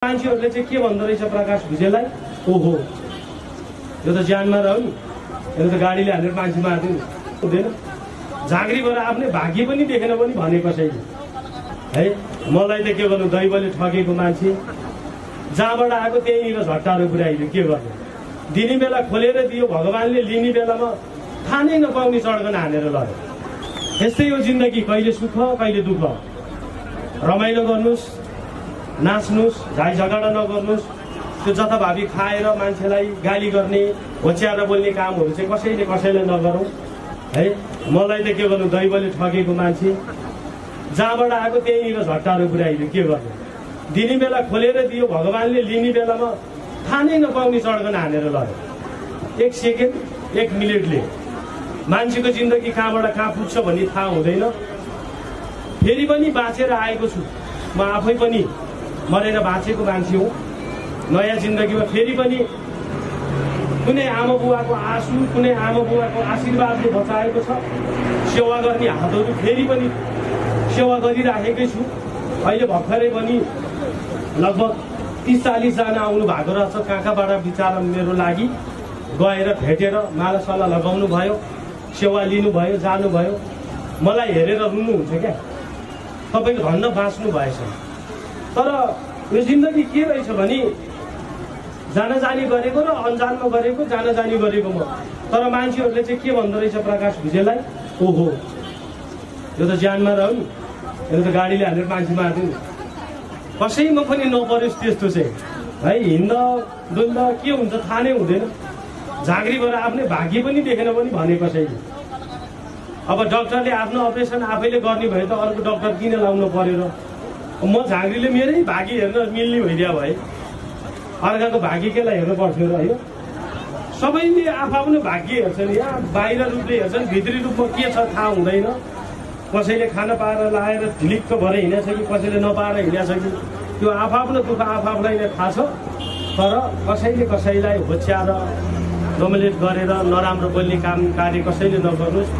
मान्छेहरूले चाहिँ के भन्दो रहेछ प्रकाश भुजेललाई, ओहो यो त ज्यानमा रह्यो नि, यो त गाडीले हानेर मान्छे मार्दिनु हुँदैन, झाँक्रीबाट आफ्नै भाग्य पनि देखेन पनि भने कसैले है। मलाई त के गर्नु, दैवले ठगेको मान्छे जहाँबाट आएको त्यहीँनिर झट्टाहरू पुर्याइदियो, के गर्नु। दिने बेला खोलेर दियो भगवान्ले, लिने बेलामा थाहा नै नपाउने सड्कन हानेर लग्यो। यस्तै हो जिन्दगी, कहिले सुख कहिले दुःख। रमाइलो गर्नुहोस्, नाच्नुहोस्, झाइ झगडा नगर्नुहोस्। त्यो जथाभावी खाएर मान्छेलाई गाली गर्ने, होच्याएर बोल्ने कामहरू चाहिँ कसैले कसैलाई नगरौँ है। मलाई त के गर्नु, दैवले ठगेको मान्छे जहाँबाट आएको त्यहीँनिर झट्टाहरू पुर्याइदियो, के गर्नु। दिने बेला खोलेर दियो भगवान्ले, लिने बेलामा थाहा नै नपाउने सड्कन हानेर लग्यो। एक सेकेन्ड एक मिनटले मान्छेको जिन्दगी कहाँबाट कहाँ पुग्छ भन्ने थाहा हुँदैन। फेरि पनि बाँचेर आएको छु, म आफै पनि मरेर बाँचेको मान्छे हो। नयाँ जिन्दगीमा फेरि पनि कुनै आमा बुवाको आँसु, कुनै आमा बुवाको आशीर्वादले बचाएको छ। सेवा गर्ने हातहरू फेरि पनि सेवा गरिराखेकै छु। अहिले भर्खरै पनि लगभग 30-40 जना आउनु भएको रहेछ, कहाँ कहाँबाट विचार मेरो लागि गएर भेटेर मालासाला लगाउनु भयो, सेवा लिनुभयो, जानुभयो। मलाई हेरेर रुनुहुन्छ क्या, तपाईँको धन्न बाँच्नु भएछ। तर यो जिन्दगी के रहेछ भने जान जानी गरेको र अन्जानमा गरेको, जान जानी गरेको म। तर मान्छेहरूले चाहिँ के भन्दो रहेछ प्रकाश भुजेललाई, ओहो यो त ज्यानमा रह्यो नि, यो त गाडीले हानेर मान्छे मार्दिनु। कसैमा पनि नपरोस् त्यस्तो चाहिँ है। हिँड्दा डुल्दा के हुन्छ थाहा नै हुँदैन। झाँक्रीबाट आफ्नै भाग्य पनि देखेन पनि भने कसैले। अब डक्टरले आफ्नो अपरेसन आफैले गर्ने भए त अर्को डक्टर किन लाउनु पर्यो र। म झाँक्रीले मेरै भाग्य हेर्न मिल्ने भइदिया भए अर्काको भाग्य केलाई हेर्नु पर्थ्यो र है। सबैले आफ्नो भाग्य हेर्छन्, यहाँ बाहिर रूपले हेर्छन्, भित्री रूपमा के छ थाहा हुँदैन। कसैले खाना पाएर लाएर ढिलिक्क भएर हिँडेछ कि कसैले नपाएर हिँडेछ कि, त्यो आफ्नो दुःख आफूलाई नै थाहा छ। तर कसैले कसैलाई होच्याएर डोमिनेट गरेर नराम्रो बोल्ने काम कार्य कसैले नगर्नुहोस्।